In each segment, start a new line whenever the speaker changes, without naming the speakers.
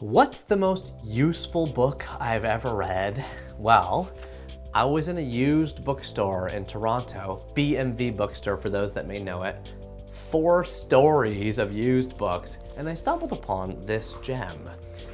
What's the most useful book I've ever read? Well, I was in a used bookstore in Toronto, BMV bookstore for those that may know it, 4 stories of used books, and I stumbled upon this gem.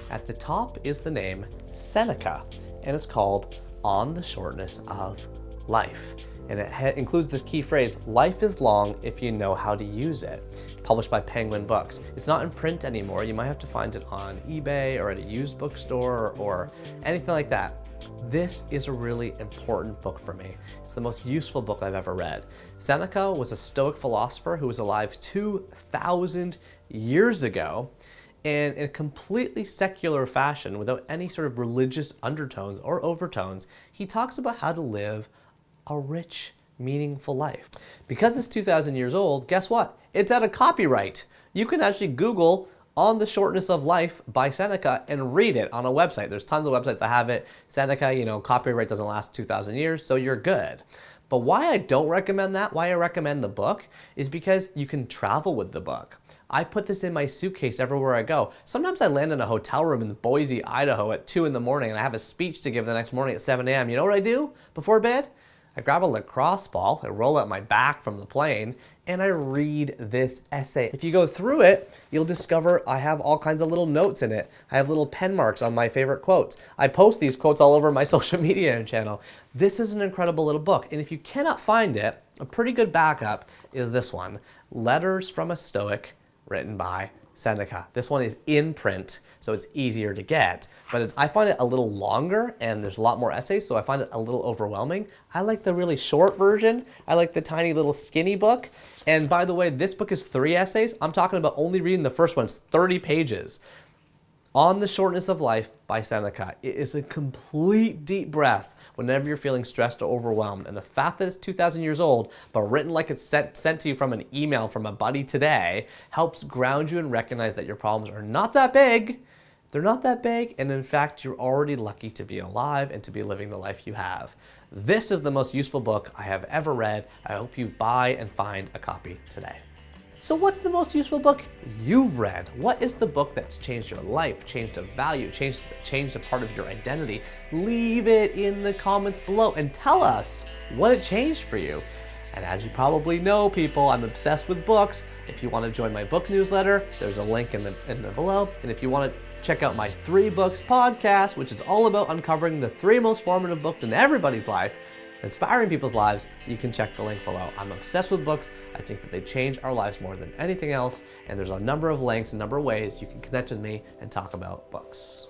At the top is the name Seneca, and it's called On the Shortness of Life. And it includes this key phrase, life is long if you know how to use it, published by Penguin Books. It's not in print anymore. You might have to find it on eBay or at a used bookstore or anything like that. This is a really important book for me. It's the most useful book I've ever read. Seneca was a Stoic philosopher who was alive 2,000 years ago, and in a completely secular fashion, without any sort of religious undertones or overtones, he talks about how to live a rich, meaningful life. Because it's 2,000 years old, guess what? It's out of copyright. You can actually Google On the Shortness of Life by Seneca and read it on a website. There's tons of websites that have it. Seneca, copyright doesn't last 2,000 years, so you're good. But why I don't recommend that, why I recommend the book, is because you can travel with the book. I put this in my suitcase everywhere I go. Sometimes I land in a hotel room in Boise, Idaho at 2 in the morning and I have a speech to give the next morning at 7 a.m. You know what I do before bed? I grab a lacrosse ball, I roll out my back from the plane, and I read this essay. If you go through it, you'll discover I have all kinds of little notes in it. I have little pen marks on my favorite quotes. I post these quotes all over my social media channel. This is an incredible little book, and if you cannot find it, a pretty good backup is this one, Letters from a Stoic, written by Seneca. This one is in print, so it's easier to get, but I find it a little longer and there's a lot more essays, so I find it a little overwhelming. I like the really short version. I like the tiny little skinny book. And by the way, this book is 3 essays. I'm talking about only reading the first one. It's 30 pages. On the Shortness of Life by Seneca. It is a complete deep breath whenever you're feeling stressed or overwhelmed. And the fact that it's 2,000 years old, but written like it's sent to you from an email from a buddy today, helps ground you and recognize that your problems are not that big. They're not that big, and in fact, you're already lucky to be alive and to be living the life you have. This is the most useful book I have ever read. I hope you buy and find a copy today. So what's the most useful book you've read? What is the book that's changed your life, changed a value, changed a part of your identity? Leave it in the comments below and tell us what it changed for you. And as you probably know, people, I'm obsessed with books. If you want to join my book newsletter, there's a link in the below. And if you want to check out my 3 Books podcast, which is all about uncovering the 3 most formative books in everybody's life, inspiring people's lives, you can check the link below. I'm obsessed with books. I think that they change our lives more than anything else. And there's a number of links, a number of ways you can connect with me and talk about books.